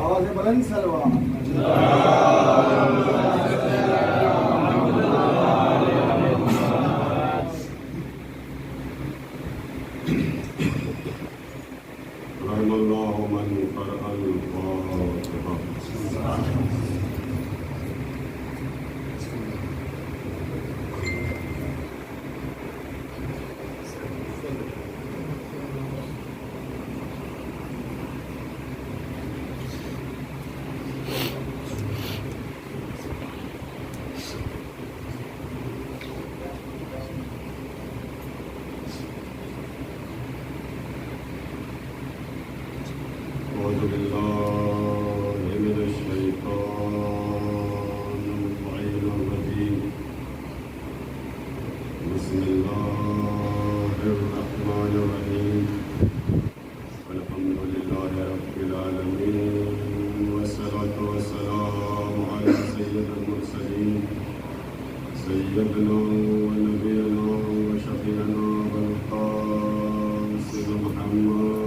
آواز بلند سلوات رحم اللہ من قرأ الفاتحہ. أعوذ بالله من الشيطان اللعين الرجيم. بسم الله الرحمن الرحيم. الحمد لله رب العالمين والصلاة والسلام على سيد المرسلين سيدنا ونبينا وشفيعنا والقاسم محمد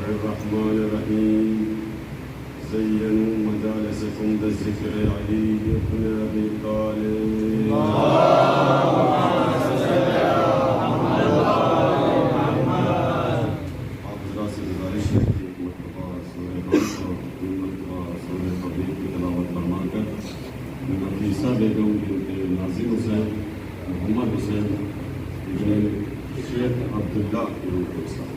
الرحمن الرحيم. زينوا مجالسكم بالذكر علي بن ابي طالب. آپ حضرات سے گزارش ہے کہ ایک مرتبہ سورہ غاص اور تین مرتبہ سورہ طبیب کی تلاوت فرما کر نفیسہ بیگم بنت ناظم حسین محمد حسین ابن شیخ عبداللہ کی روح کو ساتھ.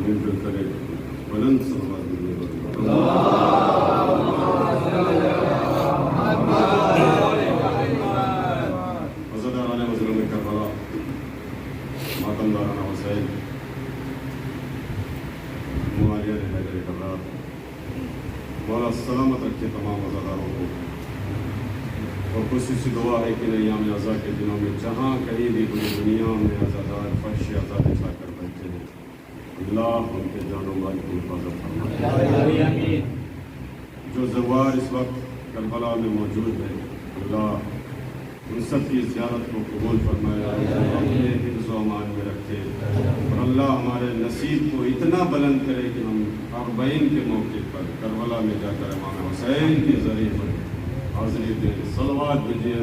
مل جل کر ایک بلند صلوات عزاداران مظلوم کربلا ماتمداران حسین معالیان حیدر کرار والا سلامت رکھے تمام عزاداروں کو. اور خصوصی دعا ہے کہ ایام عزا کے دنوں میں جہاں کہیں بھی پوری دنیا میں عزادار فرش عزا بچھا کر بیٹھے ہیں اللہ ان کے جان و مال کی حفاظت فرمائے. جو زوار اس وقت کربلا میں موجود ہیں اللہ ان سب کی زیارت کو قبول فرمائے، اپنے حفظ و امان میں رکھے اور اللہ ہمارے نصیب کو اتنا بلند کرے کہ ہم اربعین کے موقع پر کربلا میں جا کر امام حسین کے ذریعے پر حاضری دیں. صلوات بھیجیے.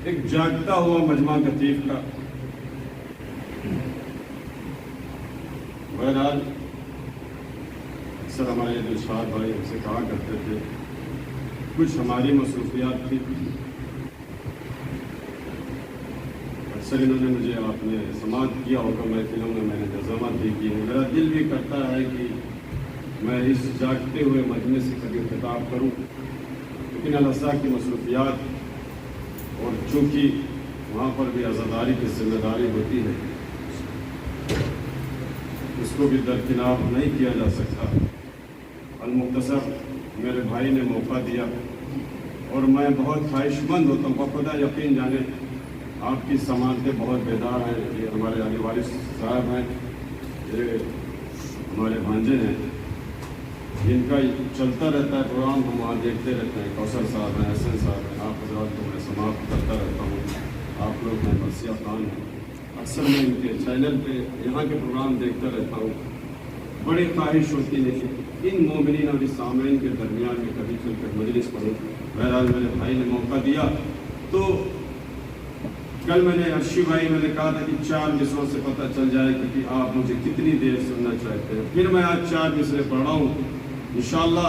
ایک جاگتا ہوا مجمع کتیف کا. بہرحال اکثر ہمارے دلشاد بھائی ہم سے کہا کرتے تھے کچھ ہماری مصروفیات تھی. اکثر انہوں نے مجھے آپ نے سماعت کیا ہوگا محفلوں میں نے نظامت بھی کی ہے. میرا دل بھی کرتا ہے کہ میں اس جاگتے ہوئے مجمع سے کبھی خطاب کروں، لیکن اللہ کی مصروفیات اور چونکہ وہاں پر بھی عزاداری کی ذمہ داری ہوتی ہے اس کو بھی درکنار نہیں کیا جا سکتا. المختصر میرے بھائی نے موقع دیا اور میں بہت خواہش مند ہوتا ہوں. بخدا یقین جانے آپ کی سماعتیں بہت بیدار ہیں. یہ ہمارے علی والد صاحب ہیں یہ ہمارے بھانجے ہیں، جن کا چلتا رہتا ہے پروگرام، ہم وہاں دیکھتے رہتے ہیں، کوثر صاحب ہیں، حسن صاحب ہیں، آپ حضرات کو میں سماعت کرتا رہتا ہوں، آپ لوگ ہیں، مرثیہ خان ہیں، اکثر میں ان کے چینل پہ یہاں کے پروگرام دیکھتا رہتا ہوں۔ بڑی خواہش ہوتی ہے کہ ان مومنین اور اس سامعین کے درمیان میں کبھی چل کر مجلس پڑھوں۔ بہرحال میرے بھائی نے موقع دیا تو کل میں نے عرشی بھائی میں نے کہا تھا کہ 4 مصروں سے پتہ چل جائے کہ آپ مجھے کتنی دیر سننا چاہتے ہیں، پھر میں آج 4 مصرے پڑھ رہا ہوں۔ انشاءاللہ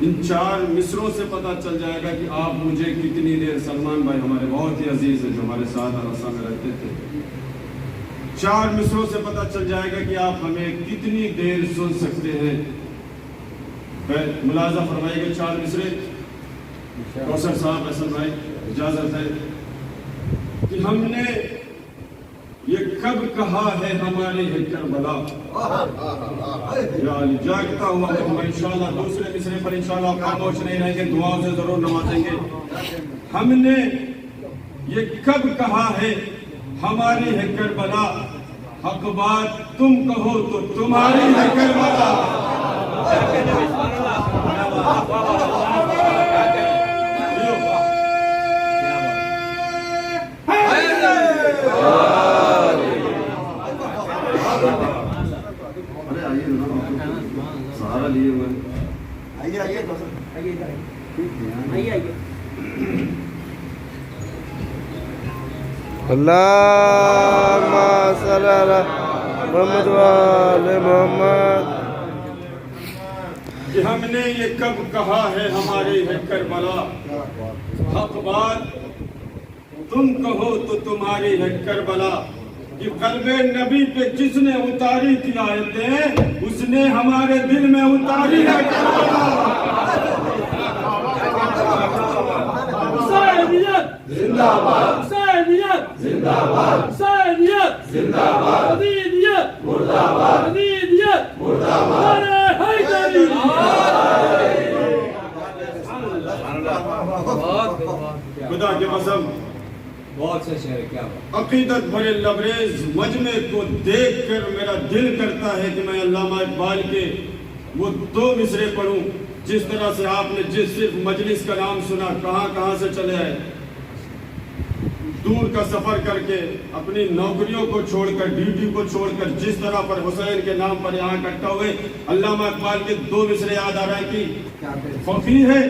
ان 4 مصروں سے پتہ چل جائے گا کہ آپ مجھے کتنی دیر، سلمان بھائی ہمارے بہت ہی عزیز ہیں جو ہمارے ساتھ عرصہ میں رہتے تھے، 4 مصروں سے پتہ چل جائے گا کہ آپ ہمیں کتنی دیر سن سکتے ہیں۔ ملاحظہ فرمائیے گا 4 مصرے، کوثر صاحب، حسن بھائی اجازت ہے کہ ہم نے یہ کب کہا ہے ہماری ہے کربلا، یا جاگتا ہوا ہم انشاءاللہ دوسرے مصرے پر انشاءاللہ خاموش نہیں رہیں گے، دعاؤں سے ضرور نوازیں گے۔ ہم نے یہ کب کہا ہے ہماری ہے کربلا، حق بات تم کہو تو تمہاری ہے کربلا۔ سہارا لیے ہوئے اللہم صلی علی محمد وآل محمد۔ کہ ہم نے یہ کب کہا ہے ہماری ہے کربلا، حق بات تم کہو تو تمہاری ہے کربلا۔ کہ قلب نبی پہ جس نے اتاری تھی آیتیں، اس نے ہمارے دل میں اتاری ہے کربلا۔ حسینیت زندہ باد، حسینیت زندہ باد، حسینیت زندہ باد، حسینیت مردہ باد، حسینیت مردہ باد، نعرہ حیدری۔ خدا کے قسم بہت سے شعر، کیا بات، عقیدت بھرے لبریز مجمع کو دیکھ کر میرا دل کرتا ہے کہ میں علامہ اقبال کے وہ 2 مصرے پڑھوں، جس طرح سے آپ نے جس صرف مجلس کا نام سنا، کہاں کہاں سے چلے آئے، دور کا سفر کر کے اپنی نوکریوں کو چھوڑ کر، ڈیوٹی کو چھوڑ کر، جس طرح پر حسین کے نام پر یہاں اکٹھا ہوئے۔ علامہ اقبال کے 2 مصرے یاد آ رہا ہے کہ فقیہ ہے،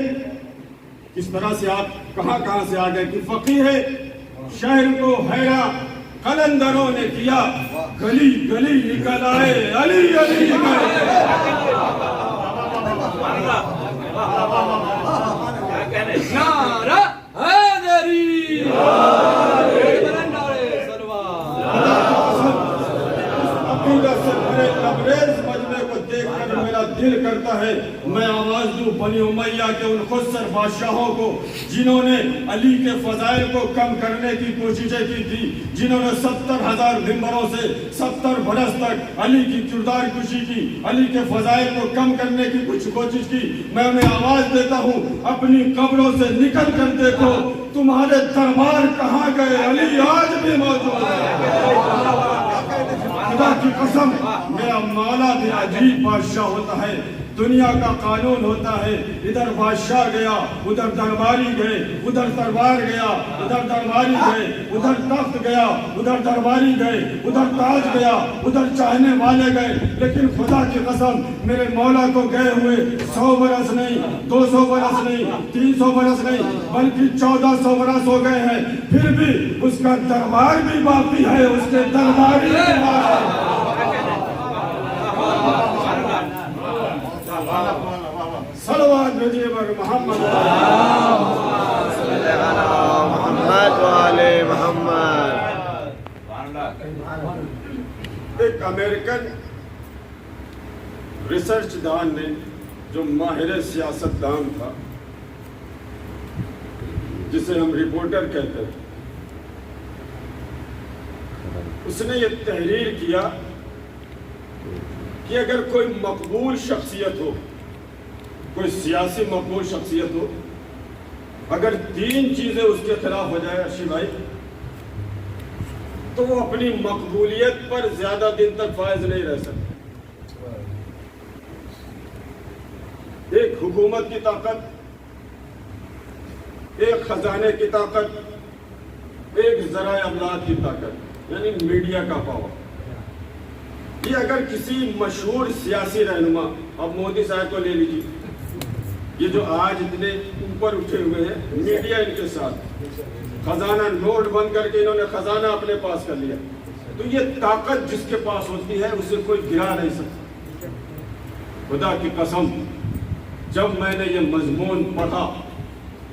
کس طرح سے آپ کہاں کہاں سے آ گئے کہ فقیہ ہے، شہر کو حیران قلندروں نے کیا، گلی گلی نکل آئے علی علی نعرہ حیدری، بلند نعرے سلوات۔ عقیدت سے بھرے لبریز مجمع کو دیکھ کر میرا دل کرتا ہے میں آواز دوں بنی امیہ کے ان خسر بادشاہوں کو جنہوں نے علی کے فضائل کو کم کرنے کی کوششیں کی تھی، جنہوں نے 70,000 ممبروں سے 70 برس تک علی کی کردار کشی کی، علی کے فضائل کو کم کرنے کی کچھ کوشش کی۔ میں انہیں آواز دیتا ہوں اپنی قبروں سے نکل کر دیکھو تمہارے دربار کہاں گئے، علی آج بھی موجود ہے۔ خدا کی قسم میرا مولا بھی عجیب بادشاہ ہوتا ہے، دنیا کا قانون ہوتا ہے، ادھر بادشاہ گیا، ادھر درباری گئے، ادھر دربار گیا، ادھر درباری گئے، ادھر تخت گیا، ادھر درباری گئے، ادھر تاج گیا، ادھر چاہنے والے گئے، لیکن خدا کی قسم میرے مولا کو گئے ہوئے 100 برس نہیں، 200 برس نہیں، 300 برس نہیں، بلکہ 1400 برس ہو گئے ہیں، پھر بھی اس کا دربار بھی باقی ہے، اس کے درباری بھی باقی ہے۔ صلوات بھیجیے بر محمد محمد وآل محمد۔ ایک امریکن ریسرچ دان نے جو ماہر سیاست دان تھا، جسے ہم رپورٹر کہتے ہیں، اس نے یہ تحریر کیا کہ اگر کوئی مقبول شخصیت ہو، کوئی سیاسی مقبول شخصیت ہو، اگر 3 چیزیں اس کے خلاف ہو جائے، ارشی بھائی، تو وہ اپنی مقبولیت پر زیادہ دن تک فائز نہیں رہ سکتے. ایک حکومت کی طاقت، ایک خزانے کی طاقت، ایک ذرائع ابلاغ کی طاقت، یعنی میڈیا کا پاور. یہ اگر کسی مشہور سیاسی رہنما، اب مودی صاحب کو لے لیجیے، یہ جو آج اتنے اوپر اٹھے ہوئے ہیں، میڈیا ان کے ساتھ، خزانہ نوٹ بند کر کے انہوں نے خزانہ اپنے پاس کر لیا. تو یہ طاقت جس کے پاس ہوتی ہے اسے کوئی گرا نہیں سکتا. خدا کی قسم، جب میں نے یہ مضمون پڑھا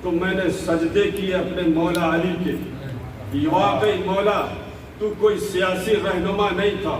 تو میں نے سجدے کیے اپنے مولا علی کے. واقعی مولا تو کوئی سیاسی رہنما نہیں تھا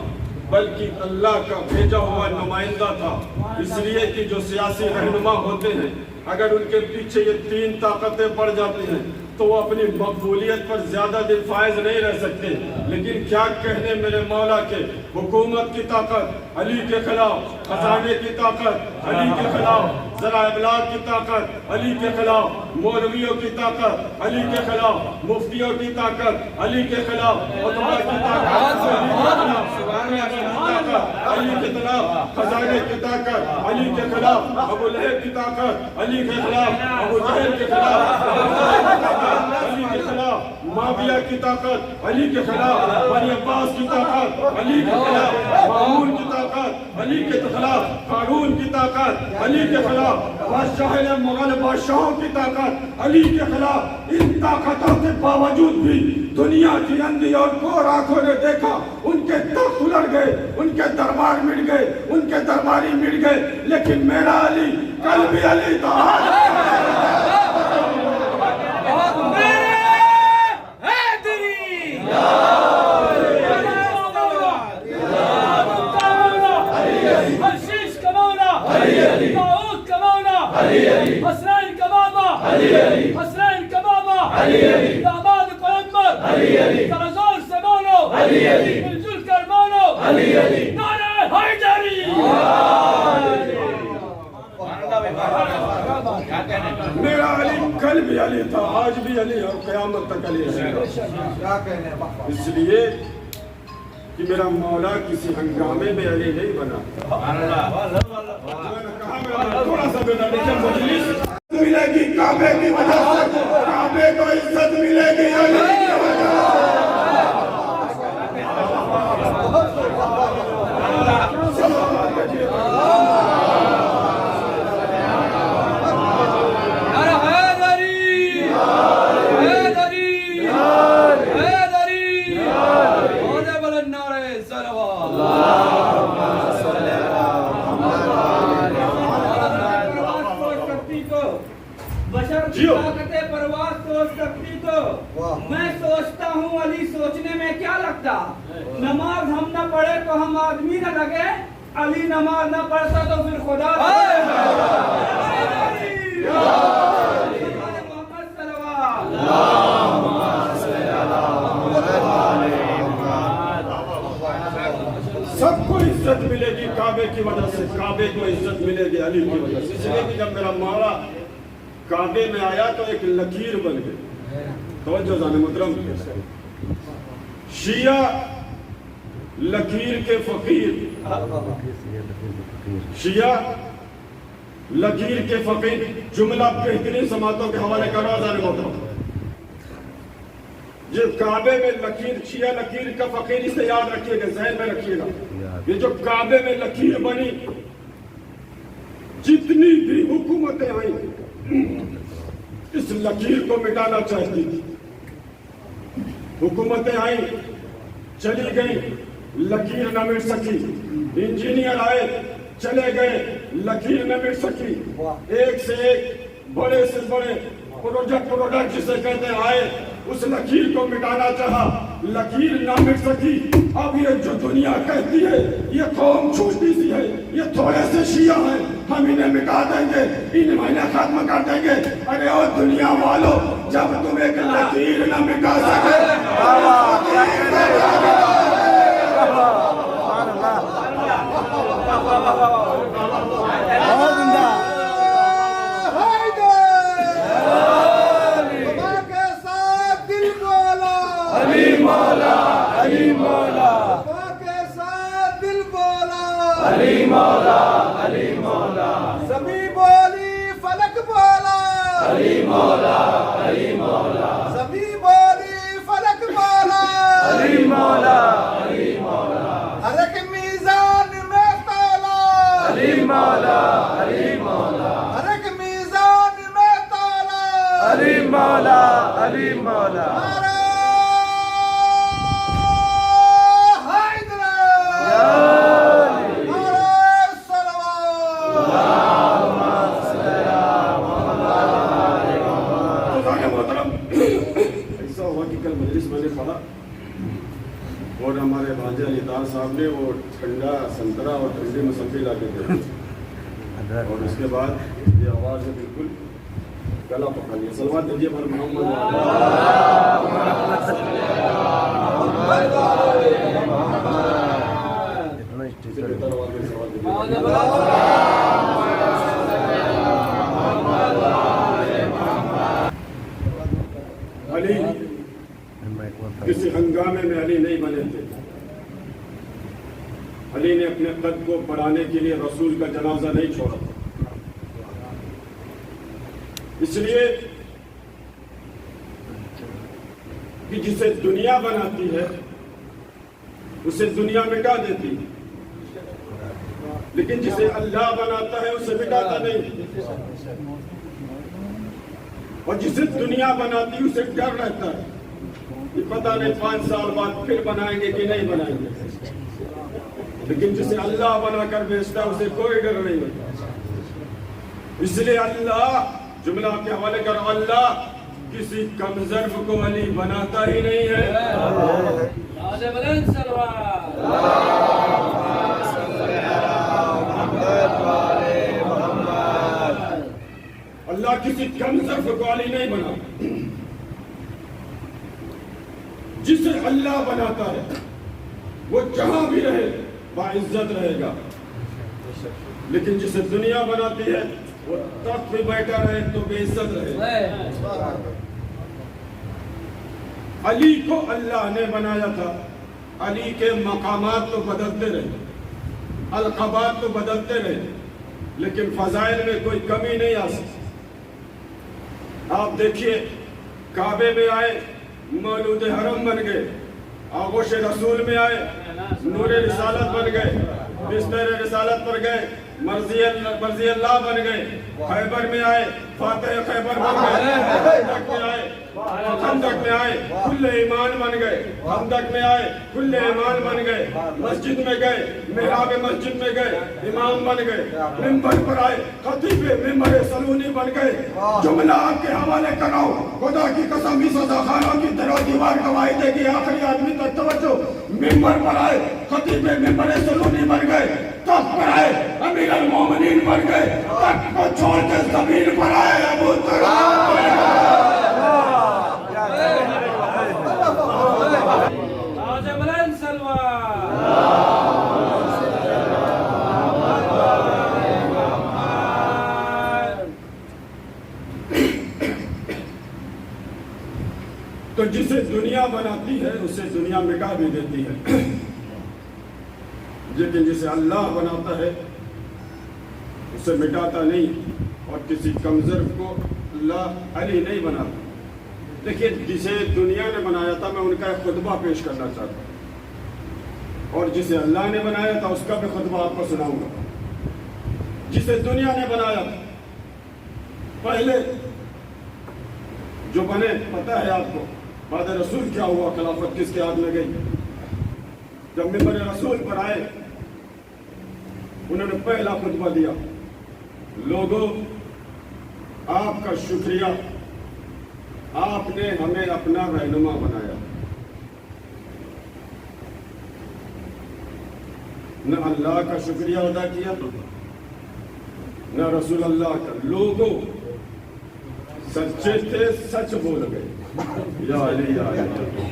بلکہ اللہ کا بھیجا ہوا نمائندہ تھا. اس لیے کہ جو سیاسی رہنما ہوتے ہیں اگر ان کے پیچھے یہ تین طاقتیں پڑ جاتی ہیں تو وہ اپنی مقبولیت پر زیادہ دن فائز نہیں رہ سکتے. لیکن کیا کہنے میرے مولا کے، حکومت کی طاقت علی کے خلاف، خزانے کی طاقت علی کے خلاف، ذرائع ابلاغ کی طاقت علی کے خلاف، مولویوں کی طاقت علی کے خلاف، مفتیوں کی طاقت علی کے خلاف، علماء کی طاقت علی کے خلاف، خزانے کی طاقت علی کے خلاف، ابو لہب کی طاقت علی کے خلاف، ابو جہل کے خلاف علی کے خلاف، معاویہ کی طاقت علی کے خلاف، بنی عباس کی طاقت علی کے خلاف، مامون کی طاقت علی کے خلاف، قارون کی طاقت علی کے خلاف، بادشاہ مغل بادشاہوں کی طاقت علی کے خلاف. ان طاقتوں کے باوجود بھی دنیا کی اندھی اور کور آنکھوں نے دیکھا ان کے تخت الٹ گئے، ان کے دربار مٹ گئے، ان کے درباری مٹ گئے. لیکن میرا علی کل بھی علی تھا. حسنین کا بابا، حسنین کا بابا، داماد پیغمبر، کمزور سے بولو، مل جل کر بولو، نعرہ حیدری. میرا علی کل بھی علی تھا، آج بھی علی اور قیامت تک علی ہے. اس لیے کہ میرا مولا کسی ہنگامے میں علی نہیں بنا. تھوڑا سا ملے گی کعبے کی وجہ سے، کعبے کو عزت ملے گی علی کی وجہ میں سوچتا ہوں علی سوچنے میں کیا لگتا. نماز ہم نہ پڑھے تو ہم آدمی نہ لگے، علی نماز نہ پڑھتا تو پھر خدا. سب کو عزت ملے گی کعبے کی وجہ سے، کعبے کو عزت ملے گی علی کی وجہ سے. اس لیے کہ جب میرا مولا کعبے میں آیا تو ایک لکیر بن گئی. توجہ زان محترم، شیعہ لکیر کے فقیر، شیعہ لکیر کے فقیر، جملہ بہترین سماعتوں کے حوالے کر رہا زان محترم. یہ کعبے میں لکیر، شیعہ لکیر کا فقیر، اسے یاد رکھیے گا، ذہن میں رکھیے گا. یہ جو کعبے میں لکیر بنی، جتنی بھی حکومتیں آئیں اس لکیر کو مٹانا چاہتی تھی. حکومتیں آئیں، چلی گئیں، لکیر نہ مٹ سکی. انجینئر آئے، چلے گئے، لکیر نہ مٹ سکی. ایک سے ایک بڑے سے بڑے پروڈکٹ جسے کہتے ہیں آئے، اس لکیر کو مٹانا چاہا، لکیر نہ مٹ سکی. اب یہ جو دنیا کہتی ہے یہ قوم چھوٹی سی ہے، یہ تھوڑے سے شیعہ ہیں، ہم انہیں مٹا دیں گے، انہیں ختم کر دیں گے. ارے او دنیا والوں، جب تم ایک لکیر نہ مٹا سکے علی مولا علی کے ساتھ دل بولا علی مولا علی مولا زمین بولی فلک بولا علی مولا علی مولا زمین بولی فلک بولا علی مولا علی مولا ہر ایک میزان میں تالا علی مولا علی مولا ہر ایک میزان میں تالا علی مولا علی مولا نعرہ حیدر نعرہ صلوات محترم ایسا ہوا کہ کل مجلس میں نے پڑھا اور ہمارے بھانجا علی دار صاحب نے وہ ٹھنڈا سنترا اور ٹھنڈے مسلے لا کے دے اور اس کے بعد یہ آواز ہے بالکل گلا پکڑ لیا. صلوات دیجیے پر محمد سے بہتر آواز میں صلوات دیجیے. علی کسی ہنگامے میں علی نہیں بنے تھے. علی نے اپنے قد کو بڑھانے کے لیے رسول کا جنازہ نہیں چھوڑا. اس لیے کہ جسے دنیا بناتی ہے اسے دنیا مٹا دیتی ہے، لیکن جسے اللہ بناتا ہے اسے مٹاتا نہیں. اور جسے دنیا بناتی ہے اسے ڈر رہتا ہے کہ پتہ نہیں 5 سال بعد پھر بنائیں گے کہ نہیں بنائیں گے. لیکن جسے اللہ بنا کر بھیجتا ہے اسے کوئی ڈر نہیں ہوتا. اس لیے اللہ جملہ کے حوالے کر اللہ کسی کمزرف کو علی بناتا ہی نہیں ہے. اللہ کسی کمزرف کو علی نہیں بنا. جسے اللہ بناتا ہے وہ جہاں بھی رہے باعزت رہے گا، لیکن جسے دنیا بناتی ہے وہ تخت پہ بیٹھا رہے تو بے عزت رہے. علی کو اللہ نے بنایا تھا. علی کے مقامات تو بدلتے رہے، القابات تو بدلتے رہے، لیکن فضائل میں کوئی کمی نہیں آ سکتی. آپ دیکھیے کعبے میں آئے مولود حرم بن گئے، آغوش رسول میں آئے نور رسالت بن گئے، بستر رسالت پر گئے مرضی اللہ بن گئے. خیبر میں آئے فاتح خیبر بن گئے. خندق میں آئے کل ایمان بن گئے. خندق میں آئے کل ایمان بن گئے. مسجد میں گئے محراب مسجد میں گئے امام بن گئے. ممبر پر آئے خطیب ممبر سلونی بن گئے. جملہ آپ کے حوالے کراؤ خدا کی قسم اس خانوں کی طرح دیوار گواہی دے گی آخری آدمی تک توجہ. ممبر پر آئے خطیب ممبر سلونی بن گئے. تخت پر آئے امیر المومنین بن گئے. تخت کو چھوڑ کے زمین پر آئے ابو تراب بن گئے. تو جسے دنیا بناتی ہے اسے دنیا مٹا بھی دیتی ہے، لیکن جسے اللہ بناتا ہے اسے مٹاتا نہیں. اور کسی کمزور کو اللہ علی نہیں بناتا. دیکھیے جسے دنیا نے بنایا تھا میں ان کا ایک خطبہ پیش کرنا چاہتا ہوں، اور جسے اللہ نے بنایا تھا اس کا بھی خطبہ آپ کو سناؤں گا. جسے دنیا نے بنایا تھا پہلے جو بنے پتہ ہے آپ کو بعد رسول کیا ہوا، خلافت کس کے ہاتھ میں گئی. جب ممبر رسول پر آئے انہوں نے پہلا خطبہ دیا، لوگوں آپ کا شکریہ، آپ نے ہمیں اپنا رہنما بنایا. نہ اللہ کا شکریہ ادا کیا نہ رسول اللہ کا. لوگوں سچے تھے سچ بول گئے. یا علی یا علی.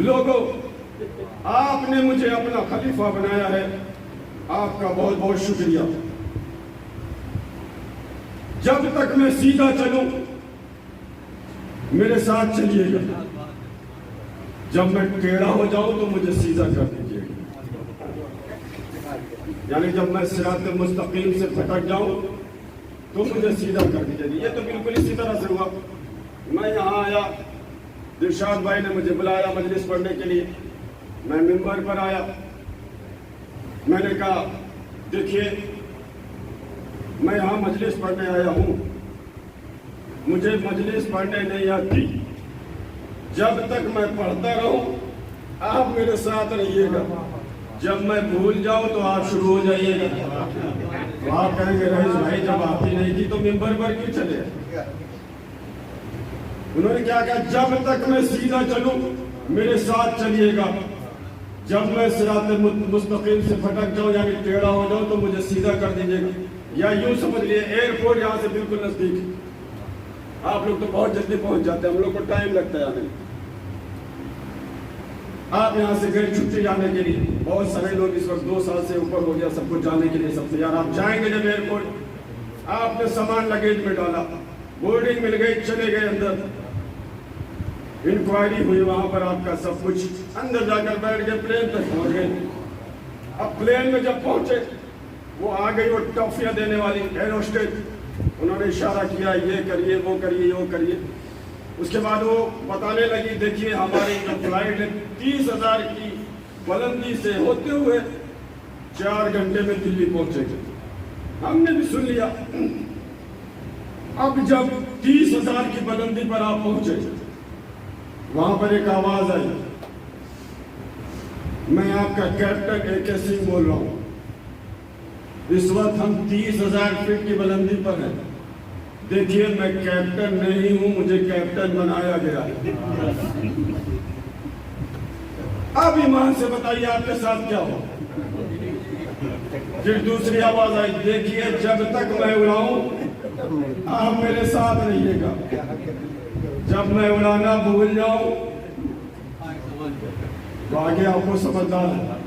لوگوں آپ نے مجھے اپنا خلیفہ بنایا ہے، آپ کا بہت بہت شکریہ. جب تک میں سیدھا چلوں میرے ساتھ چلیے گا، جب میں ٹیڑھا ہو جاؤں تو مجھے سیدھا کر دیجیے گا. یعنی جب میں صراط مستقیم سے پھٹک جاؤں تو مجھے سیدھا کر دیجیے گا. یہ تو بالکل اسی طرح سے ہوا. میں یہاں آیا, دلشاد بھائی نے مجھے بلایا مجلس پڑھنے کے لیے. میں ممبر پر آیا. میں نے کہا دیکھیے میں یہاں مجلس پڑھنے آیا ہوں, مجھے مجلس پڑھنے نہیں آتی. جب تک میں پڑھتا رہوں آپ میرے ساتھ رہیے گا. جب میں بھول جاؤں تو آپ شروع ہو جائیے گا. تو آپ کہیں گے رئیس بھائی جب آتی نہیں تھی تو ممبر پر کیوں چلے؟ انہوں نے کیا کہا جب تک میں سیدھا چلوں میرے ساتھ چلیے گا. جب میں صراط مستقیم سے پھٹک جاؤں یعنی ٹیڑھا ہو جاؤں تو مجھے سیدھا کر دیجیے گا. یا یوں سمجھ لیے ایئرپورٹ یہاں سے بالکل نزدیک ہے. آپ لوگ تو بہت جلدی پہنچ جاتے ہیں, ہم لوگ کو ٹائم لگتا ہے آنے. آپ یہاں سے گئے چھٹی جانے کے لیے, بہت سارے لوگ اس وقت 2 سال سے اوپر ہو گیا سب کو جانے کے لیے سب تیار. آپ جائیں گے جب ایئرپورٹ, آپ نے سامان لگیج میں ڈالا, بورڈنگ مل گئی, چلے گئے اندر, انکوائری ہوئی وہاں پر آپ کا سب کچھ, اندر جا کر بیٹھ گئے, پلین تک پہنچ گئے. اب پلین میں جب پہنچے وہ آ گئی وہ ٹافیاں دینے والی ایئر ہوسٹس, انہوں نے اشارہ کیا یہ کریے وہ کریے وہ کریے. اس کے بعد وہ بتانے لگی دیکھیے ہماری جو فلائٹ ہے 30,000 کی بلندی سے ہوتے ہوئے 4 گھنٹے میں دلی پہنچے گی. ہم نے بھی سن لیا. اب جب 30,000 کی بلندی پر آپ پہنچے وہاں پر ایک آواز آئی, میں آپ کا کیپٹن اے کے سنگھ بول رہا ہوں. اس وقت ہم 30,000 فٹ کی بلندی پر ہیں. دیکھیے میں کیپٹن نہیں ہوں, مجھے کیپٹن بنایا گیا ہے. اب ایمان سے بتائیے آپ کے ساتھ کیا ہو. پھر دوسری آواز آئی, دیکھیے جب تک میں اڑاؤں آپ میرے ساتھ رہیے گا, جب میں اڑانا بھول جاؤں تو آگے آپ کو سمجھدار ہے.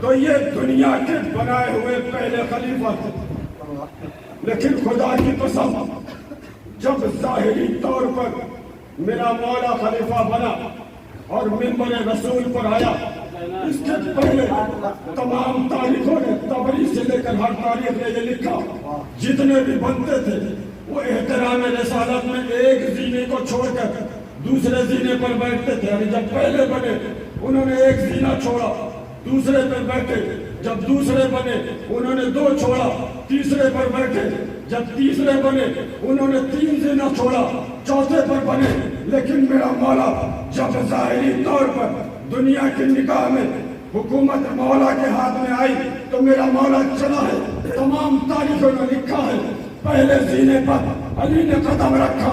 تو یہ دنیا کے بنائے ہوئے پہلے خلیفہ تھے, لیکن خدا کی قسم جب ظاہری طور پر میرا مولا خلیفہ بنا اور ممبر رسول پر آیا, اس کے پہلے تمام تاریخوں نے طبری سے لے کر ہر تاریخ نے یہ لکھا جتنے بھی بنتے تھے وہ احترام رسالت میں ایک زینے کو چھوڑ کر دوسرے زینے پر بیٹھتے تھے. یعنی جب پہلے بنے انہوں نے ایک زینہ چھوڑا, دوسرے پر بیٹھے. جب دوسرے بنے انہوں نے 2 چھوڑا, تیسرے پر بیٹھے. جب تیسرے بنے انہوں نے 3 زینہ چھوڑا, چوتھے پر بنے. لیکن میرا مولا جب ظاہری طور پر دنیا کی نگاہ میں حکومت مولا کے ہاتھ میں آئی تو میرا مولا چلا ہے. تمام تاریخوں میں لکھا ہے پہلے زینے پر علی نے قدم رکھا,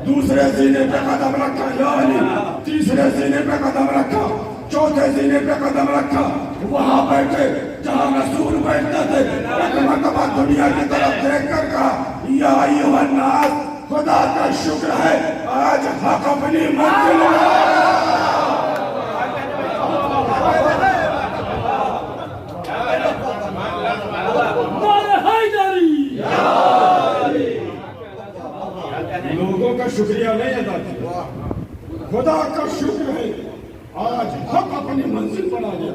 دوسرے زینے پہ قدم رکھا یا علی, تیسرے زینے پہ قدم رکھا, چوتھے زینے پہ قدم رکھا. وہاں بیٹھے جہاں رسول بیٹھتے تھے. ایک مرتبہ دنیا کی طرف دیکھ کر کہا یا ایھا الناس, خدا کا شکر ہے آج حق اپنی منزل لوگوں کا شکریہ نہیں ادا کیا, خدا کا شکر ہے آج حق اپنی منزل پر آ گیا.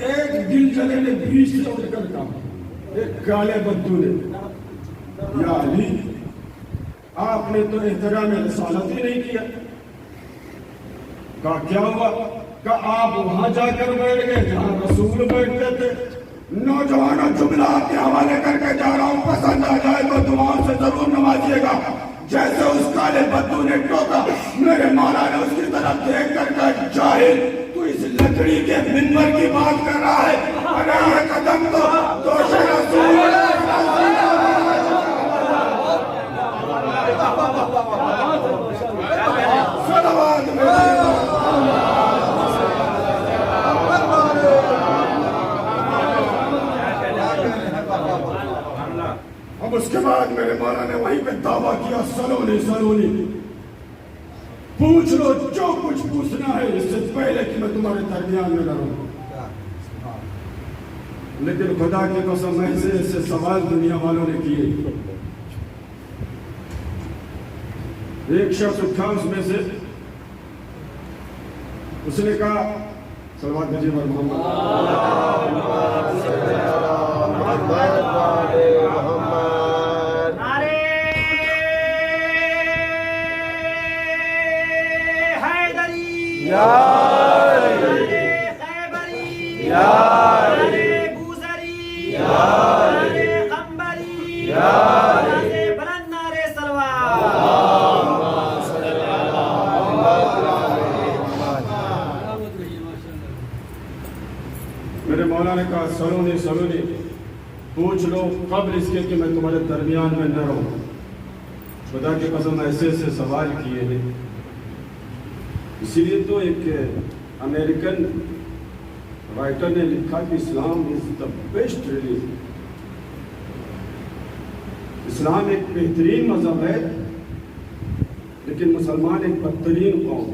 ایک دل جلے نے بیچ سے اٹھ کر کہا, ایک کالے بدو نے, یا علی آپ نے تو احترام رسالت ہی نہیں کیا. کہا کیا ہوا؟ کہا آپ وہاں جا کر بیٹھ گئے جہاں رسول بیٹھتے تھے. نوجوانوں جملہ آپ کے حوالے کر کے جا رہا ہوں, پسند آ جائے تو دعاؤں سے ضرور نوازیے گا. جیسے اس کالے بدو نے ٹوکا, میرے مولا نے اس کی طرف دیکھ کر کہا جاہل تو اس لکڑی کے منبر کی بات کر رہا ہے, اگر یہ قدم تو دوش رسول صلوات میں. اب اس کے بعد میرے مولا نے وہیں پہ دعویٰ کیا سلونی پوچھ لو جو کچھ پوچھنا ہے اس سے پہلے کہ میں تمہارے درمیان میں نہ رہوں. لیکن خدا کی قسم ایسے سوال دنیا والوں نے کیے. ایک شخص اٹھا اس میں سے اس نے کہا صلوات بھیجیے پر محمد نعرے حیدری، نعرے خیبری، نعرے گوزری، نعرے قمبری، نعرے بلند، نعرے سلوات۔ میرے مولا نے کہا سلونی سلونی، پوچھ لو قبل اس کے کہ میں تمہارے درمیان میں نہ رہوں۔ خدا کی قسم ایسے ایسے سوال کیے ہیں۔ اسی لیے تو ایک امریکن رائٹر نے لکھا کہ اسلام از دا بیسٹ ریلیجن۔ اسلام ایک بہترین مذہب ہے لیکن مسلمان ایک بدترین قوم۔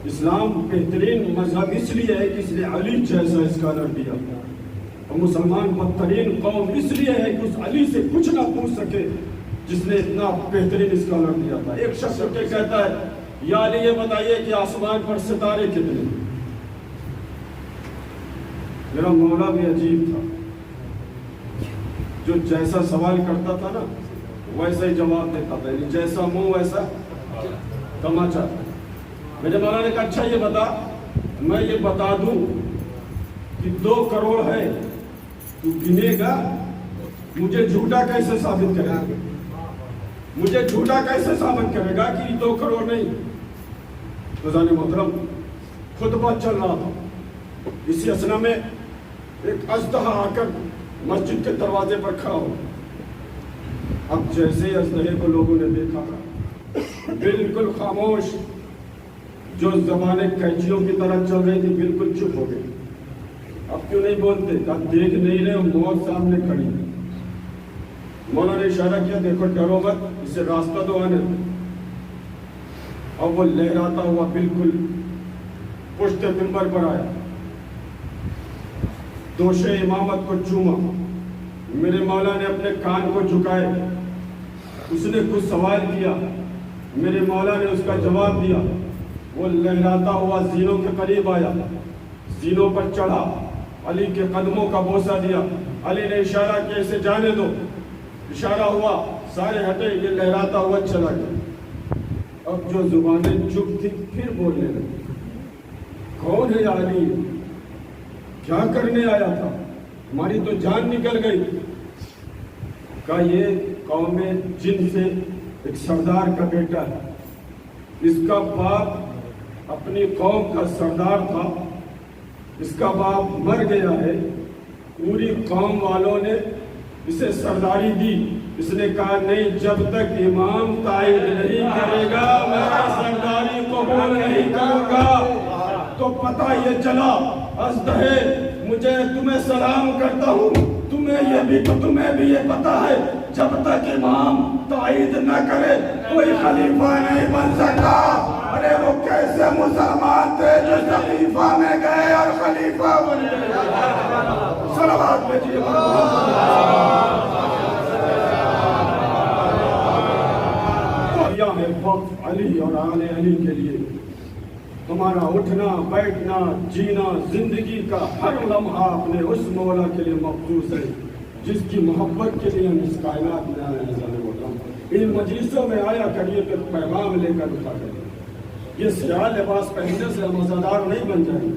اسلام بہترین مذہب اس لیے ہے کہ اس نے علی جیسا اسکالر دیا، اور مسلمان بدترین قوم اس لیے ہے کہ اس علی سے کچھ نہ پوچھ سکے جس نے اتنا بہترین اسکالر دیا تھا۔ ایک شخص کے کہتا ہے یا علی یہ بتائیے کہ آسمان پر ستارے کتنے؟ میرا مولا بھی عجیب تھا، جو جیسا سوال کرتا تھا نا ویسا ہی جواب دیتا تھا، یعنی جیسا منہ ویسا تماچا۔ میرے مولا نے کہا اچھا یہ بتا، میں یہ بتا دوں کہ 2 کروڑ ہے، تو گنے گا؟ مجھے جھوٹا کیسے ثابت کرے گا؟ مجھے جھوٹا کیسے ثابت کرے گا کہ 2 کروڑ نہیں؟ رضان محترم خطبہ چل رہا تھا، اسی اثنا میں ایک اژدہا آ کر مسجد کے دروازے پر کھڑا ہو۔ اب جیسے ہی اژدہے کو لوگوں نے دیکھا بالکل خاموش، جو زبانیں قینچیوں کی طرح چل رہی تھی بالکل چپ ہو گئی۔ اب کیوں نہیں بولتے؟ کہا دیکھ نہیں رہے، موت سامنے کھڑی ہے۔ مولا نے اشارہ کیا دیکھو ڈرو مت، اسے راستہ تو آنے دو۔ اور وہ لہراتا ہوا بالکل پشت منبر پر آیا، دوش امامت کو چوما۔ میرے مولا نے اپنے کان کو جھکائے، اس نے کچھ سوال کیا، میرے مولا نے اس کا جواب دیا۔ وہ لہراتا ہوا زینوں کے قریب آیا، زینوں پر چڑھا، علی کے قدموں کا بوسہ دیا۔ علی نے اشارہ کیا اسے جانے دو، اشارہ ہوا، سارے ہٹے، یہ لہراتا ہوا چلا گیا۔ اب جو زبانیں چپ تھی پھر بولنے لگی، کون ہے علی؟ کیا کرنے آیا تھا؟ ہماری تو جان نکل گئی۔ کہا یہ قوم جن سے ایک سردار کا بیٹا ہے، اس کا باپ اپنی قوم کا سردار تھا، اس کا باپ مر گیا ہے، پوری قوم والوں نے اسے سرداری دی۔ اس نے کہا نہیں، جب تک امام تائید نہیں کرے گا میں سرداری قبول نہیں کروں گا۔ تو پتہ یہ چلا اژدہے مجھے تمہیں سلام کرتا ہوں، تمہیں بھی یہ پتہ ہے جب تک امام تائید نہ کرے کوئی خلیفہ نہیں بن سکتا۔ ارے وہ کیسے مسلمان تھے جو خلیفہ میں گئے اور خلیفہ بن گئے؟ صلوات بھیجیے۔ وقت علی اور آل علی کے لیے ہمارا اٹھنا بیٹھنا جینا زندگی کا ہر لمحہ اپنے اس مولا کے لیے مخصوص ہے جس کی محبت کے لیے ہم اس کائنات میں آئے ہیں۔ ان مجلسوں میں آیا کریے پھر پیغام لے کر اٹھا کریے۔ یہ سیاہ لباس پہننے سے ہم عزادار نہیں بن جائیں گے۔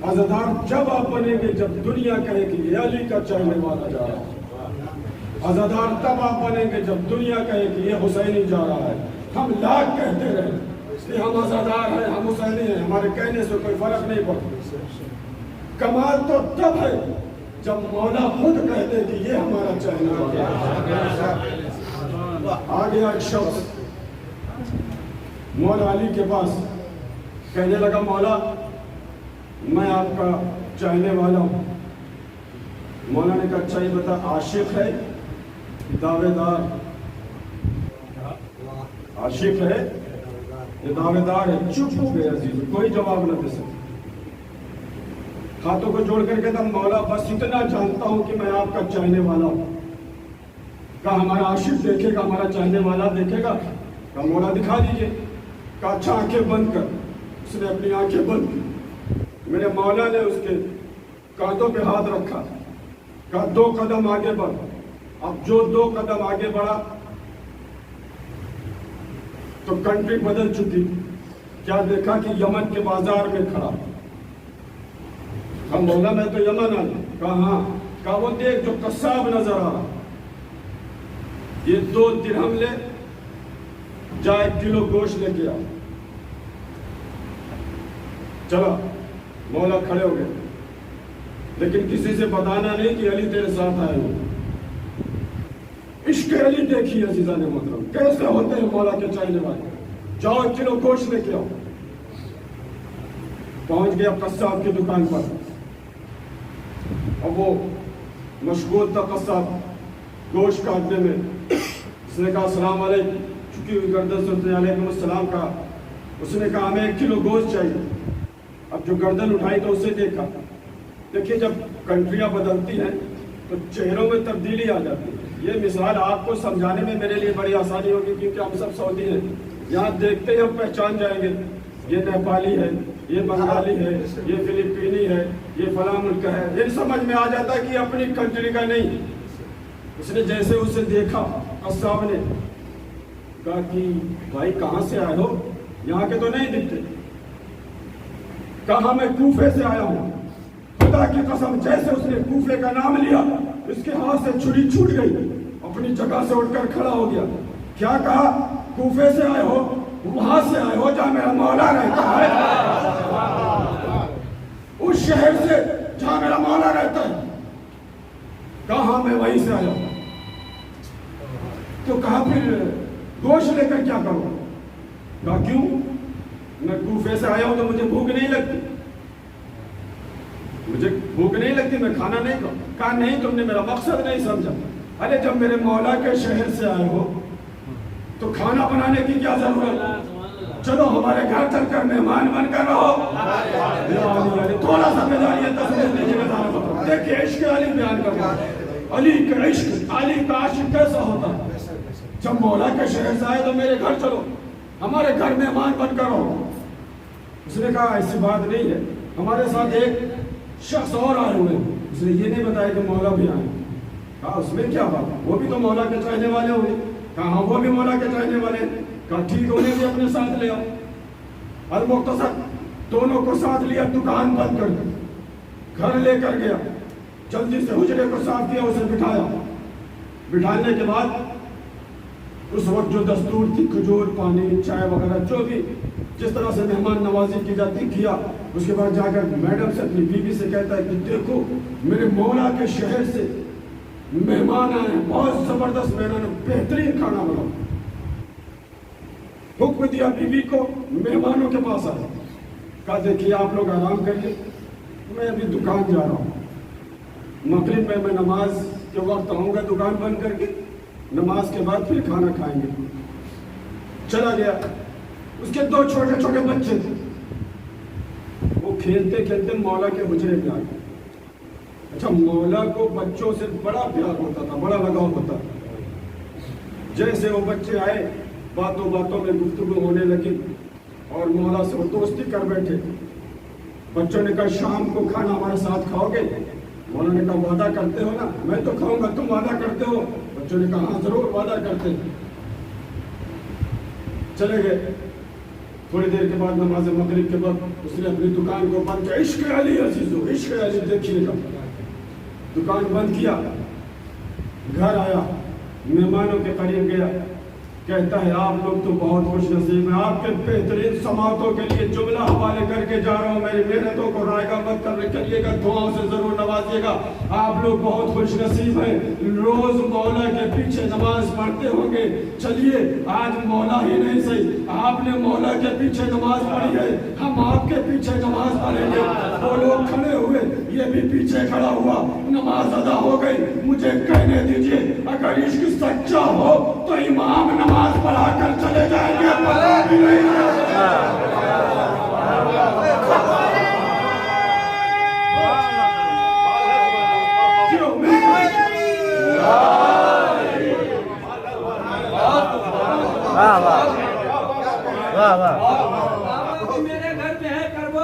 عزادار جب آپ بنیں گے جب دنیا کہے کہ یہ علی کا چاہنے والا جا رہا ہے۔ عزادار تب آپ بنیں گے جب دنیا کہے کہ یہ حسینی جا رہا ہے۔ ہم لاکھ کہتے رہے کہ ہم عزادار ہیں، ہم حسینی ہیں، ہمارے کہنے سے کوئی فرق نہیں پڑتا۔ کمال تو تب ہے جب مولا خود کہہ دے کہ یہ ہمارا چاہنے والا ہے۔ آ گیا ایک شخص مولا علی کے پاس، کہنے لگا مولا میں آپ کا چاہنے والا ہوں۔ مولا نے کہا اچھا یہ بتا عاشق ہے دعوے دار؟ عاشق ہے یہ دعوے دار ہے؟ چپ ہو گئے عزیز، کوئی جواب نہ دے سکے۔ ہاتھوں کو جوڑ کر کہتا مولا بس اتنا جانتا ہوں کہ میں آپ کا چاہنے والا ہوں۔ کہا ہمارا عاشق دیکھے گا، ہمارا چاہنے والا دیکھے گا؟ کہا مولا دکھا دیجئے۔ کہا اچھا آنکھیں بند کر، اس نے اپنی آنکھیں بند کی. میرے مولا نے اس کے کاندھوں پہ ہاتھ رکھا, کہا 2 قدم آگے بڑھ. اب جو 2 قدم آگے بڑھا تو کنٹری بدل چکی. کیا دیکھا کہ یمن کے بازار میں کھڑا. ہم مولا میں تو یمن آ. کہا ہاں. کہا وہ دیکھ جو قصاب نظر آ رہا, یہ 2 درہم لے, جا 1 کلو گوشت لے کے آ. چلا, مولا کھڑے ہو گئے, لیکن کسی سے بتانا نہیں کہ علی تیرے ساتھ آئے ہو. عشق علی دیکھیے عزیزان محترم, کیسے ہوتے ہیں مولا کے چاہنے والے. جاؤ 1 کلو گوشت لے کے آؤ. پہنچ گیا قصاب کی دکان پر. اب وہ مشغول تھا قصاب گوشت کاٹنے میں. اس نے کہا السلام علیکم, چکی ہوئی گردن سے. اس نے علیکم السلام کہا. اس نے کہا ہمیں 1 کلو گوشت چاہیے. اب جو گردن اٹھائی تو اسے دیکھا. دیکھیے جب کنٹریاں بدلتی ہیں تو چہروں میں تبدیلی آ جاتی ہے. یہ مثال آپ کو سمجھانے میں میرے لیے بڑی آسانی ہوگی, کیونکہ ہم سب سعودی ہیں. یہاں دیکھتے ہی ہم پہچان جائیں گے, یہ نیپالی ہے, یہ بنگالی ہے, یہ فلپینی ہے, یہ فلاں ملک ہے. یہ سمجھ میں آ جاتا ہے کہ اپنی کنٹری کا نہیں. اس نے جیسے اسے دیکھا قصاب نے کہا کہ بھائی کہاں سے آئے ہو, یہاں کے تو نہیں دکھتے. کہا میں کوفے سے آیا ہوں. خدا کی قسم جیسے اس نے کوفے کا نام لیا اس کے ہاتھ سے چھری چھوٹ گئی, اپنی جگہ سے اٹھ کر کھڑا ہو گیا. کیا کہا, کوفے سے آئے ہو, وہاں سے آئے ہو جہاں میرا مولا رہتا ہے, اس شہر سے جہاں میرا مولا رہتا ہے. کہا میں وہیں سے آیا ہوں. تو کہا پھر گوشت لے کر کیا کروں. کہا کیوں, میں کوفے سے آیا ہوں تو مجھے بھوک نہیں لگتی, مجھے بھوک نہیں لگتی, میں کھانا نہیں کھاؤں. کہا نہیں, تم نے میرا مقصد نہیں سمجھا. ارے جب میرے مولا کے شہر سے آئے ہو تو کھانا بنانے کی کیا ضرورت. چلو ہمارے گھر چل کر مہمان بن کر رہو. تھوڑا سا دیکھیے عشق علی بیان کرنا. علی کا عشق, علی کا عاشق کیسا ہوتا ہے. جب مولا کے شہر سے آئے تو میرے گھر چلو, ہمارے گھر مہمان بن کر رہو. اس نے کہا ایسی بات نہیں ہے, ہمارے ساتھ ایک شخص اور آئے ہوئے. اس نے یہ نہیں بتایا کہ مولا بھی آئے. کہا اس میں کیا بات, وہ بھی تو مولا کے چاہنے والے ہوئے. کہا ہاں وہ بھی مولا کے چاہنے والے. کہا ٹھیک, انہیں بھی اپنے ساتھ لے آؤ. المختصر دونوں کو ساتھ لیا, دکان بند کر دی, گھر لے کر گیا. جلدی سے حجرے کو صاف کیا, اسے بٹھایا. بٹھانے کے بعد اس وقت جو دستور تھی, کھجور, پانی, چائے وغیرہ جو بھی جس طرح سے مہمان نوازی کی جاتی کیا. اس کے بعد جا کر میڈم سے, اپنی بیوی سے کہتا ہے کہ دیکھو میرے مولا کے شہر سے مہمان آئے, بہت زبردست مہمان, بہترین کھانا بناؤ. حکم دیا بیوی کو, مہمانوں کے پاس آیا. کہا دیکھیے آپ لوگ آرام کریے, میں ابھی دکان جا رہا ہوں, مغرب میں نماز کے وقت آؤں گا دکان بند کر کے, نماز کے بعد پھر کھانا کھائیں گے. چلا گیا. اس کے 2 چھوٹے چھوٹے بچے تھے, وہ کھیلتے کھیلتے مولا کے حجرے میں آ گئے. اچھا, مولا کو بچوں سے بڑا پیار ہوتا تھا, بڑا لگاؤ ہوتا تھا. جیسے وہ بچے آئے, باتوں باتوں میں گفتگو ہونے لگی اور مولا سے وہ دوستی کر بیٹھے. بچوں نے کہا شام کو کھانا ہمارے ساتھ کھاؤ گے. مولا نے کہا وعدہ کرتے ہو نا. میں تو کھاؤں گا, تم وعدہ کرتے ہو. بچوں نے کہا ہاں ضرور وعدہ کرتے. چلے گئے. تھوڑی دیر کے بعد نماز مغرب کے وقت اس نے اپنی دکان کو بند کیا. عشق علی عزیزو, عشق علی دیکھیے گا. دکان بند کیا, گھر آیا, مہمانوں کے قریب گیا, کہتا ہے آپ لوگ تو بہت خوش نصیب ہیں, آپ کے بہترین سماعتوں کے لیے جملہ حوالے کر کے جا رہا ہوں. میری محنتوں کو رائے گا مت کریے گا, دعاؤں سے ضرور نوازیے گا. آپ لوگ بہت خوش نصیب ہیں, روز مولا کے پیچھے نماز پڑھتے ہوں گے. چلیے آج مولا ہی نہیں صحیح, آپ نے مولا کے پیچھے نماز پڑھی ہے, ہم آپ کے پیچھے نماز پڑھیں گے. وہ لوگ کھڑے ہوئے, یہ بھی پیچھے کھڑا ہوا, نماز ادا ہو گئی. مجھے کہنے دیجئے اگر عشق سچا ہو تو امام نماز پڑھا کر چلے جائیں گے, پتا بھی نہیں. میرے گھر پہ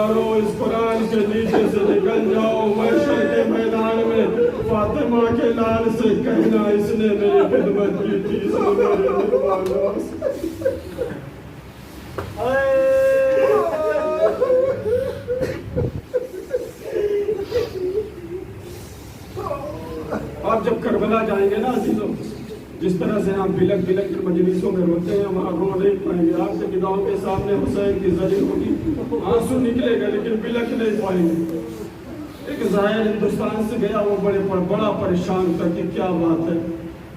یارو اس قرآن کے نیچے سے نکل جاؤ، محشر کے میدان میں فاطمہ کے لال سے کہنا اس نے میری خدمت کی تھی، اس نے میرے دلوانوں سے۔ آپ جب کربلا جائیں گے نا عزیزوں، جس طرح سے ہم بلک بلک کے مجلسوں میں روتے ہیں، وہاں رو نہیں پائیں گے۔ آپ کے نگاہوں کے سامنے حسین کی زری ہوگی، آنسو نکلے گا لیکن بلک نہیں پائیں گے۔ ایک ظاہر ہندوستان سے گیا، وہ بڑا پریشان تھا کہ کیا بات ہے،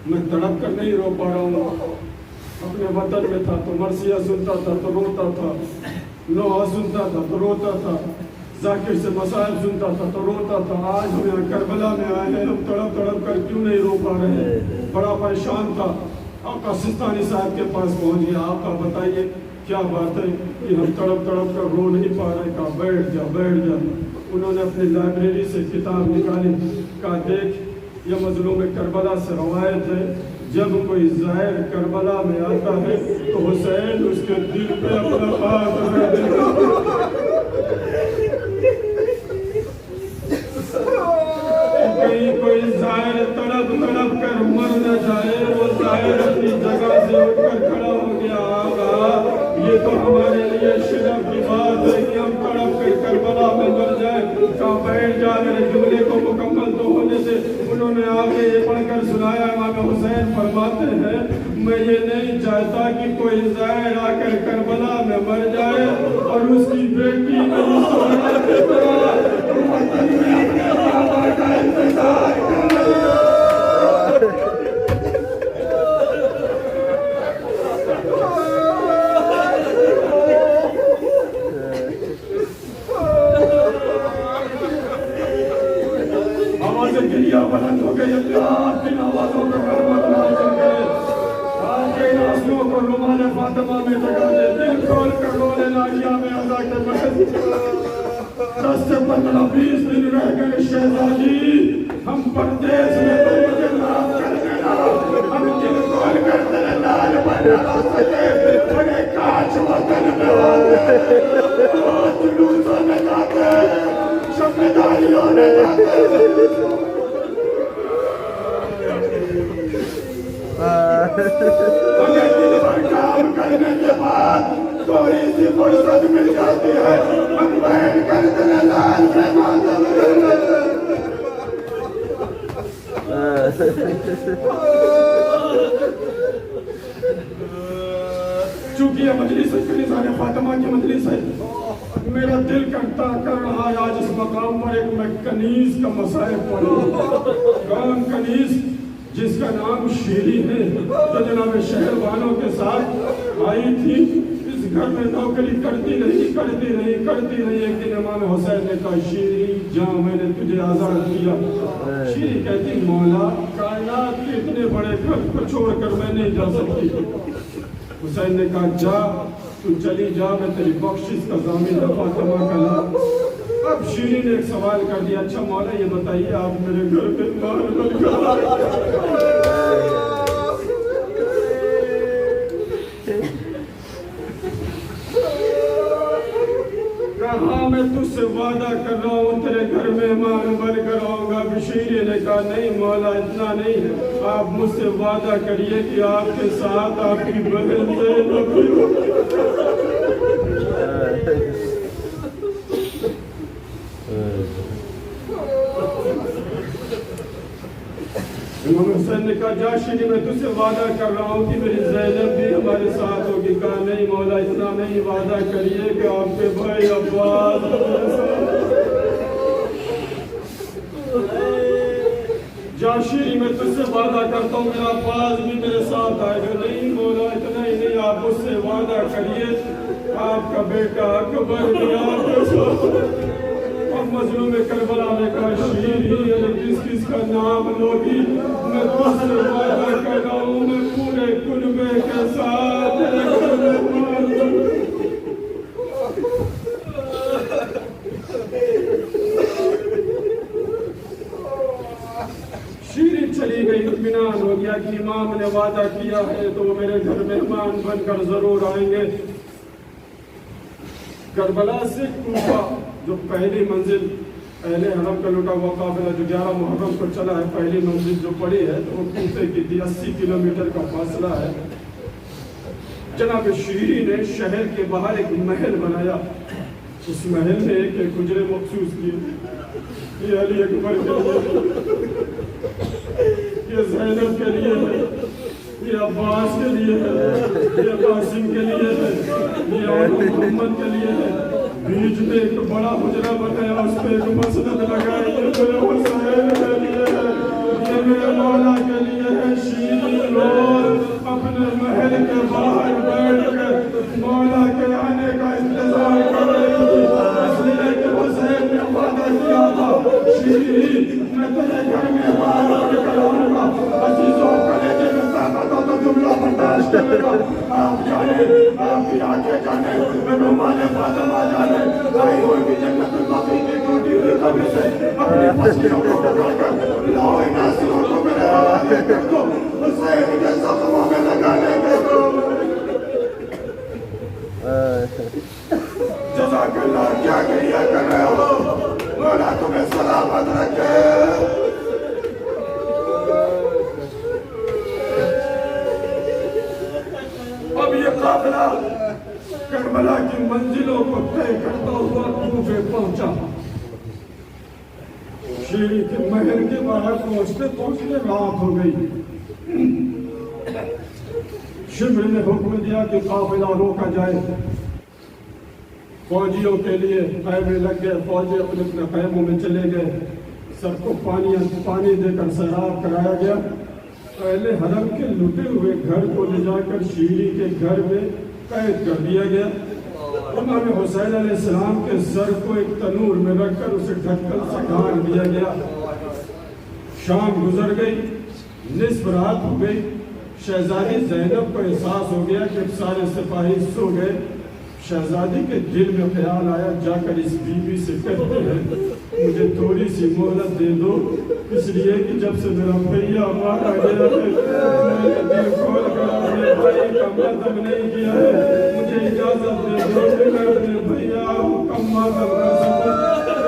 میں تڑپ کر نہیں رو پا رہا ہوں۔ اپنے وطن میں تھا تو مرثیہ سنتا تھا تو روتا تھا، نوحہ سنتا تھا تو روتا تھا، ذاکر سے مسائل سنتا تھا تو روتا تھا۔ آج ہم یہاں کربلا میں آئے ہیں، ہم تڑپ تڑپ کر کیوں نہیں رو پا رہے ہیں؟ بڑا پریشان تھا۔ آقا سستانی صاحب کے پاس پہنچ گیا، آقا بتائیے کیا بات ہے کہ ہم تڑپ تڑپ کر رو نہیں پا رہے؟ کہا بیٹھ جا بیٹھ جا۔ انہوں نے اپنی لائبریری سے کتاب نکالی، کہا دیکھ یہ مظلوم کربلا سے روایت ہے، جب کوئی زائر کربلا میں آتا ہے تو حسین اس کے دل پہ اپنا ہاتھ رکھ دیتا۔ کہیں کوئی زائر تڑپ تڑپ کر مر نہ جائے، وہ زائر اپنی جگہ سے اٹھ کر کھڑا ہو گیا۔ آقا یہ تو ہمارے لیے شرف کی بات ہے کہ ہم تڑپ کر کربلا میں مر جائیں۔ کہا بیٹھ جا، میرے جملے کو مکمل تو ہونے سے۔ انہوں نے آگے یہ پڑھ کر سنایا، امام حسین فرماتے ہیں میں یہ نہیں چاہتا کہ کوئی زائر آ کر کربلا میں مر جائے اور اس کی بیٹی میری سونا کی طرح آوازیں گریا بلند ہو گئی، آپ کی آوازوں کا کرمت نازل کرے، آپ کے آنسوؤں کو رومان فاطمہ میں جگہ دے، دل کھول کر رونے لاغیا میں عزا کے محض 10 سے 15 20 دن رہ گئے شہزادی، ہم پردیس میں تو مجھے معاف کر دینا، ہم دل کھول کر تیرے لال بنا ہو سکے، بڑے کاش وطن میں آتے، جلوسوں میں جاتے، شمداریوں میں جاتے۔ اگر دل پر کام کرنے کے بعد تھوڑی سی فرصت مل جاتی ہے، ہم بیٹھ کر تیرے لال سے ماتم چونکہ یہ مجلس نثار فاطمہ کی مجلس ہے، میرا دل کرتا کر رہا ہے آج اس مقام پر ایک میں کنیز کا مسائل پڑھوں۔ کون کنیز؟ جس کا نام شیری ہے، جو جناب شہر والوں کے ساتھ آئی تھی، اس گھر میں نوکری کرتی نہیں۔ ایک دن امام حسین نے کہا شیری جاؤ، میں نے تجھے آزاد کیا۔ شیری کہتی مولا کائنات کے اتنے بڑے گھر کو چھوڑ کر میں نہیں جا سکتی۔ حسین نے کہا جا، تو چلی جا، میں تیری بخشش کا ضامن ہے فاطمہ کا نام۔ اب شیری نے ایک سوال کر دیا، اچھا مولا یہ بتائیے آپ میرے گھر پہ مال بن کہا میں تجھ سے وعدہ کر رہا ہوں تیرے گھر مہمان بن کر آؤں گا۔ شیری نے کہا نہیں مولا اتنا نہیں، آپ مجھ سے وعدہ کریے کہ آپ کے ساتھ آپ کی بہن زینب بھی ہو۔ امام حسین نے کہا جا شیری میں تجھ سے وعدہ کر رہا ہوں کہ میری زینب بھی ہمارے ساتھ ہوگی۔ کہا نہیں مولا اتنا نہیں، وعدہ کریے کہ آپ کے بھائی عباس ہمارے ساتھ۔ جا شیری میں تجھ سے وعدہ کرتا ہوں میرا عباس بھی میرے ساتھ آئے گا۔ نہیں مولا اتنا ہی نہیں، آپ مجھ سے وعدہ کریے آپ کا بیٹا اکبر بھی آپ کے ساتھ۔ مظلوم کربلا نے کہا شیری کس کس کا نام لوگی؟ میں تجھ سے وعدہ کر رہا ہوں میں پورے کنبے کے ساتھ شیری چلی گئی، اطمینان ہو گیا کہ امام نے وعدہ کیا ہے تو وہ میرے گھر مہمان بن کر ضرور آئیں گے۔ کربلا سے کوفہ جو پہلی منزل اہل حرم کا لٹا ہوا قافلہ جو 11 محرم کو چلا ہے، پہلی منزل جو پڑی ہے تو وہ کوفے کی تھی، 80 کلومیٹر کا فاصلہ ہے۔ جناب شیری نے شہر کے باہر ایک محل بنایا، اس محل میں ایک حجرے مخصوص کیے، یہ علی اکبر کے لیے، یہ زینب کے لیے ہے، یہ عباس کے لیے ہے، یہ قاسم کے لیے ہے، یہ محمد کے لیے ہے۔ بیچ میں ایک بڑا حجرہ بنایا، اس پہ ایک مسند لگائی، یہ میرے حسین کے لیے ہے، یہ میرے مولا کے لیے ہے۔ شیری روز اپنے محل کے باہر بیٹھ کر مولا کے آنے کا انتظار کر رہی تھی، اس لیے کہ حسین نے وعدہ کیا تھا، شیری میں تیرے گھر میں باہر کر آؤں گا، عزیزوں کلیجے میں طاقت ہو تو جملہ برداشت کرے گا۔ آپ جانے، آپ کی آنکھیں جانے، میں رومان فاطمہ جانے، آئی ہوئی بھی جنت البقیع کی ٹوٹی ہوئی قبر سے اپنی پسلیوں کو پکڑ کر لاؤ ناصروں کو میرے حوالے کر دو، حسین کے زخموں میں لگانے کے دو۔ جزاک اللہ، کیا کیا کر رہے ہو؟ مولا تمہیں سلامت رکھے۔ اب یہ قافلہ کربلا کی منزلوں کو طے کرتا ہوا کوفے پہنچا۔ شیری کے محل کے باہر پہنچتے رات ہو گئی۔ شمر نے حکم دیا کہ قافلہ روکا جائے۔ فوجیوں کے لیے خیمے لگ گئے، فوجی اپنے اپنے خیموں میں چلے گئے، سب کو پانی دے کر سیراب کرایا گیا۔ اہل حرم کے لٹے ہوئے گھر کو لے جا کر شیری کے گھر میں قید کر دیا گیا۔ امام حسین علیہ السلام کے سر کو ایک تنور میں رکھ کر اسے ڈھکن سے ڈھانپ دیا گیا۔ شام گزر گئی، نصف رات ہو گئی۔ شہزادی زینب کو احساس ہو گیا کہ سارے سپاہی سو گئے۔ شہزادی کے دل میں خیال آیا، جا کر اس بی بی سے کہتے ہیں مجھے تھوڑی سی مہلت دے دو، اس لیے کہ جب سے میرا بھیا مارا گیا ہے میں نے دل کھول کر اپنے بھائی کا ماتم نہیں کیا ہے، مجھے اجازت دے دو کہ میں اپنے بھیا کا ماتم کر سکوں۔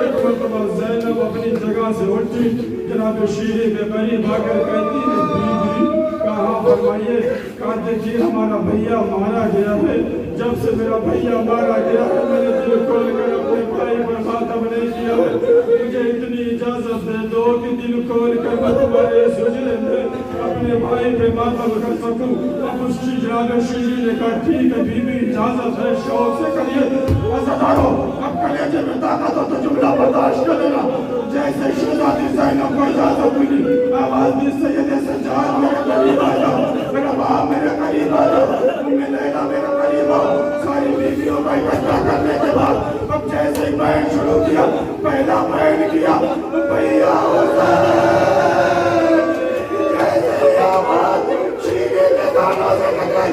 ایک مرتبہ زینب اپنی جگہ سے اٹھی، جناب شیری کے قریب آ کر کہتی ہے بی بی کہاں فرمائیے، کہا دیکھیے ہمارا بھیا مارا گیا ہے، جب سے میرا بھیا مارا گیا ہے میں نے دل کھول کر اپنے بھائی پر ماتم نہیں کیا ہے، مجھے اتنی اجازت دے دو کہ دل کھول کر میں تمہارے اس حجرے میں اپنے بھائی پہ ماتم کر سکوں۔ اب اس کی جناب شیری نے کہا ٹھیک ہے بی بی اجازت ہے، شوق سے کریے۔ عزادارو اب کلیجے میں طاقت ہو تو جملہ برداشت کر لینا۔ جیسے شہزادی زینب کو اجازت ملی، آواز دی سید سجاد میرے قریب آ جاؤ، میرا باپ میرے قریب آ جاؤ، ام لیلا میرے قریب آؤ۔ ساری بیویوں کا اکٹھا کرنے کے بعد اب جیسے بیان شروع کیا، پہلا بیان کیا بھیا حسین، جیسے آواز شیری کے کانوں سے ٹکرائی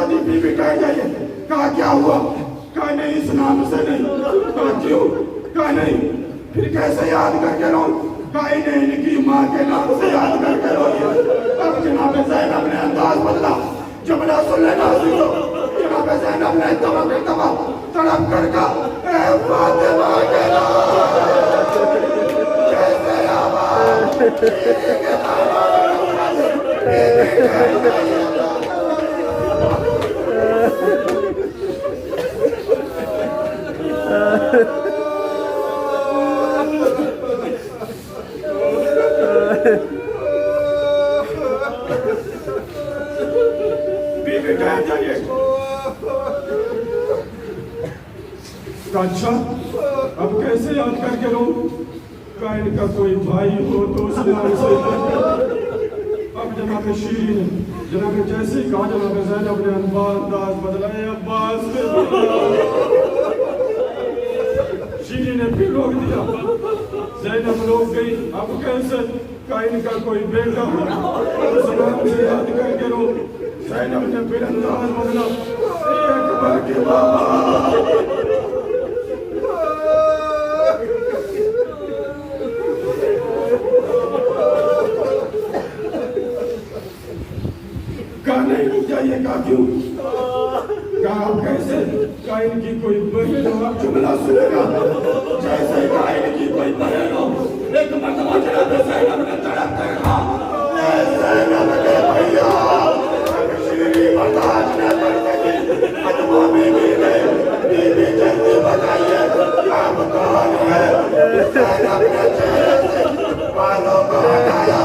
ابھی بھی کہہ جائے کہا کیا ہوا؟ کہا نہیں اس نام سے نہیں۔ کہا کیوں؟ کہا نہیں پھر کیسے یاد کر کے لوں؟ کہا انہیں ان کی ماں کے نام سے یاد کر کے لوں۔ اب جناب زینب نے انداز بدلا، جملہ سن لینا عزیزو، جناب زینب نے تڑپ کر کہا اے فاطمہ کے نام جیسے آواز کے اچھا اب کیسے یاد کر کے لوں؟ کہا ان کا کوئی بھائی ہو تو اس نام سے اب جناب شیری نے جناب جیسے کہا جناب زینب نے انداز بدلا، اے عباس کے روک دیا. زینب روک گئی. اب کیسے قائن کا کوئی بیٹا سلام سے یاد کر کے رو. زینب نے پھر انداز بدلا. اکبر کے بابا کہا نہیں رک جائیے. کہا کیوں؟ کہا آپ کیسے قائن کی کوئی بہن ہو. آپ جملہ سنے گا. جیسے قائن کی کوئی بہن ہو ایک مرتبہ جناب زینب نے تڑپ کر کہا اے زینب کے بھیا شیری برداشت نہ کر سکی. فتویٰ میں بھی گئے. بیوی جلدی بتائیے آپ کون ہے. زینب نے چہرے سے بالوں کو ہٹایا.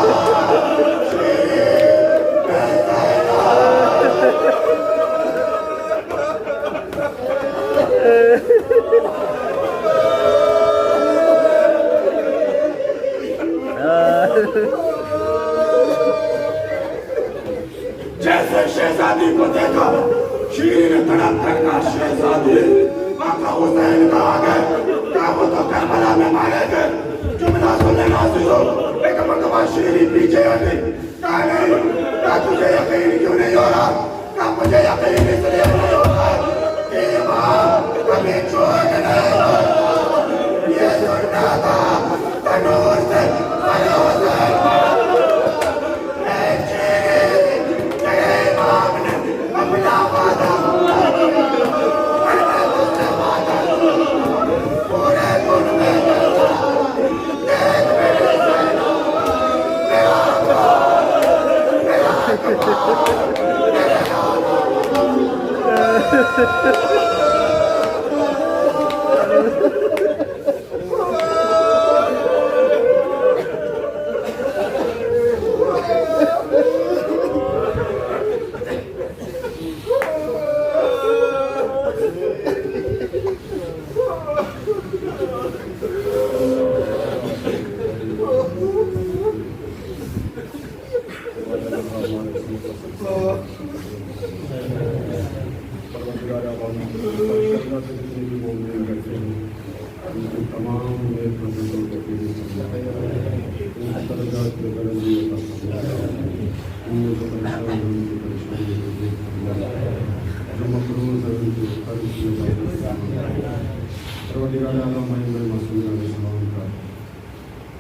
جیسے شہزادی کو دیکھا شیری نے تڑپ کر کہا شہزادی آقا حسین کہاں گئے. کہا وہ تو کربلا میں مارے گئے. جملہ سننے ناظر ہو. ایک مرتبہ شیری پیچھے ہٹی. کہا نہیں. کہا تجھے یقین کیوں نہیں ہو رہا. کہا مجھے یقین اس لیے نہیں ہوتا کہ ماں کبھی چھوٹ نہیں ہوتا. یہ سننا تھا تنور سے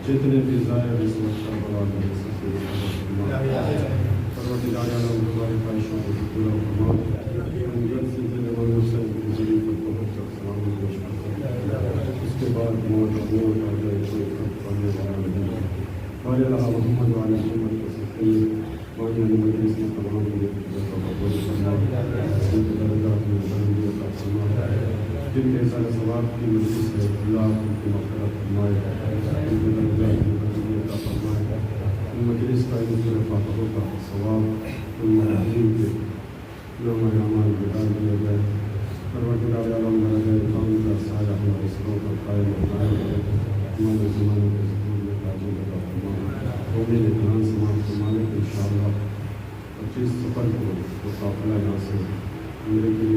جتنے بھی ظاہر اس وقت کربلا میں پروردگار عالم ہماری خواہشوں کو پورا فرما. ہم جلد سے جلد امام حسین کی زمین پر پہنچ کر سلام پیش کرتے ہیں. اس کے بعد موت آ جائے کوئی فرق پڑنے والا نہیں. ہمارے اللہ محمد علیہ محمد کو سکتے ہماری علی مجلس میں تمام لوگ کا قبول فرما. ان کے درجات میں بلندی عطا فرما. جن کے سارے ثواب کی مجلس ہے اللہ ان کی مغفرت فرمائے. ان کے درجات میں بلندی عطا فرمائے. ان مجلس کا ان کے فاتحوں کا ثواب ان مراحیم کے نام اعمال بدال دیا جائے. پروردگار عالم درجۂ کون کا سایہ ہمارے سروں پر قائم بنائے گئے. ہمارے زمانے کے ذکر میں تاجر عطا فرمائے. قومی امتحان سماعت فرمانے کو انشاءاللہ 25 سفر کو وہ قافلہ یہاں سے میرے کے